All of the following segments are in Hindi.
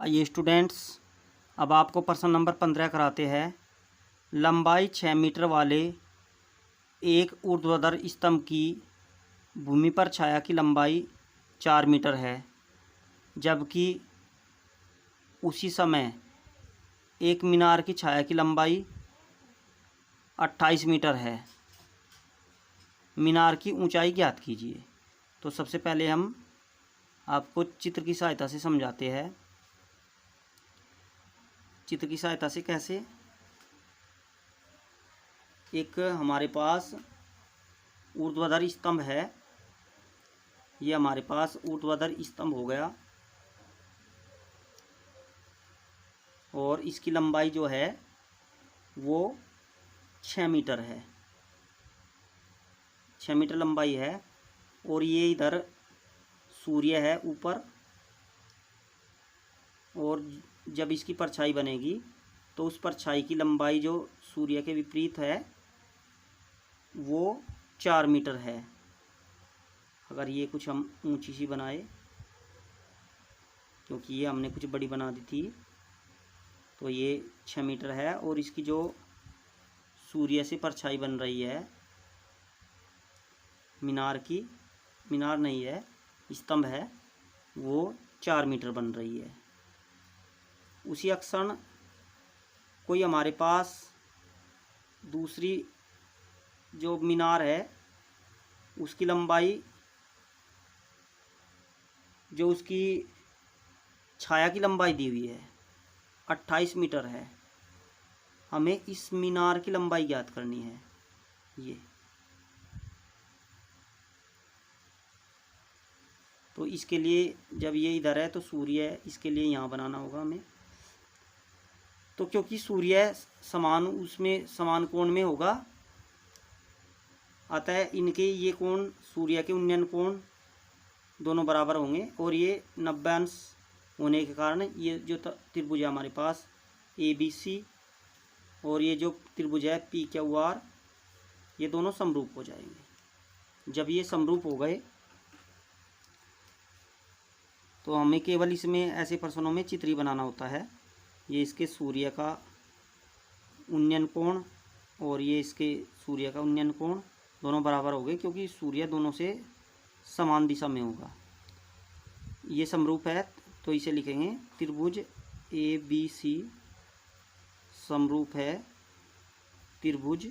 आइए स्टूडेंट्स, अब आपको प्रश्न नंबर 15 कराते हैं। लंबाई 6 मीटर वाले एक ऊर्ध्वाधर स्तंभ की भूमि पर छाया की लंबाई 4 मीटर है, जबकि उसी समय एक मीनार की छाया की लंबाई 28 मीटर है। मीनार की ऊंचाई ज्ञात कीजिए। तो सबसे पहले हम आपको चित्र की सहायता से समझाते हैं। चित्र की सहायता से कैसे? एक हमारे पास ऊर्ध्वाधर स्तंभ है। ये हमारे पास ऊर्ध्वाधर स्तंभ हो गया और इसकी लंबाई जो है वो 6 मीटर है। 6 मीटर लंबाई है और ये इधर सूर्य है ऊपर, और जब इसकी परछाई बनेगी तो उस परछाई की लंबाई जो सूर्य के विपरीत है वो 4 मीटर है। अगर ये कुछ हम ऊंची सी बनाए, क्योंकि ये हमने कुछ बड़ी बना दी थी, तो ये 6 मीटर है। और इसकी जो सूर्य से परछाई बन रही है मीनार की, मीनार नहीं है, स्तंभ है, वो 4 मीटर बन रही है। उसी अक्षण कोई हमारे पास दूसरी जो मीनार है उसकी लंबाई, जो उसकी छाया की लंबाई दी हुई है 28 मीटर है। हमें इस मीनार की लंबाई ज्ञात करनी है। ये तो इसके लिए जब ये इधर है तो सूर्य है, इसके लिए यहाँ बनाना होगा हमें। तो क्योंकि सूर्य समान उसमें समान कोण में होगा, अतः इनके ये कोण सूर्य के उन्नयन कोण दोनों बराबर होंगे। और ये 90 अंश होने के कारण ये जो त्रिभुज है हमारे पास ABC और ये जो त्रिभुज है PQR, ये दोनों समरूप हो जाएंगे। जब ये समरूप हो गए तो हमें केवल इसमें ऐसे प्रश्नों में चित्र ही बनाना होता है। ये इसके सूर्य का उन्नयन कोण और ये इसके सूर्य का उन्नयन कोण दोनों बराबर हो गए, क्योंकि सूर्य दोनों से समान दिशा में होगा। ये समरूप है तो इसे लिखेंगे त्रिभुज ABC समरूप है त्रिभुज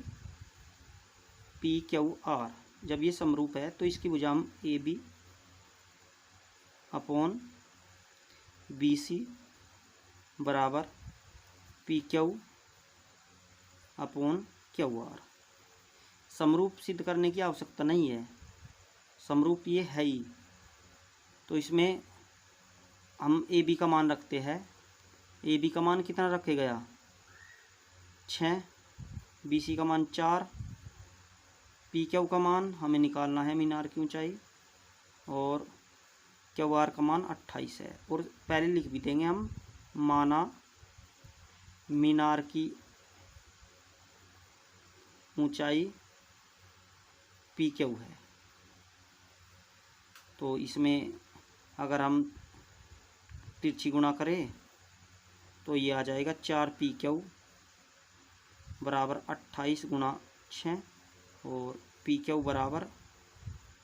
PQR। जब ये समरूप है तो इसकी भुजा हम AB अपॉन BC बराबर PQ अपॉन QR। समरूप सिद्ध करने की आवश्यकता नहीं है, समरूप ये है ही। तो इसमें हम AB का मान रखते हैं। AB का मान कितना रखे गया? 6। BC का मान 4। PQ का मान हमें निकालना है मीनार की ऊंचाई, और QR का मान 28 है। और पहले लिख भी देंगे हम, माना मीनार की ऊंचाई PQ है। तो इसमें अगर हम तिरछी गुणा करें तो ये आ जाएगा 4PQ बराबर 28 गुणा 6, और PQ बराबर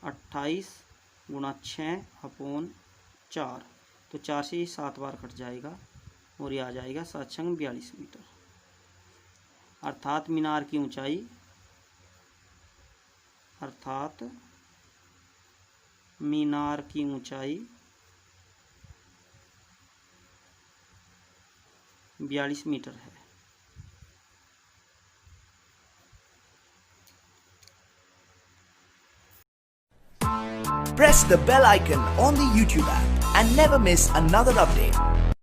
28 गुणा 6 अपॉन 4। तो 4 से ये 7 बार कट जाएगा और ये आ जाएगा 7 छंग 42 मीटर। अर्थात मीनार की ऊंचाई, अर्थात मीनार की ऊंचाई 42 मीटर है। Press the bell icon on the YouTube app and never miss another update.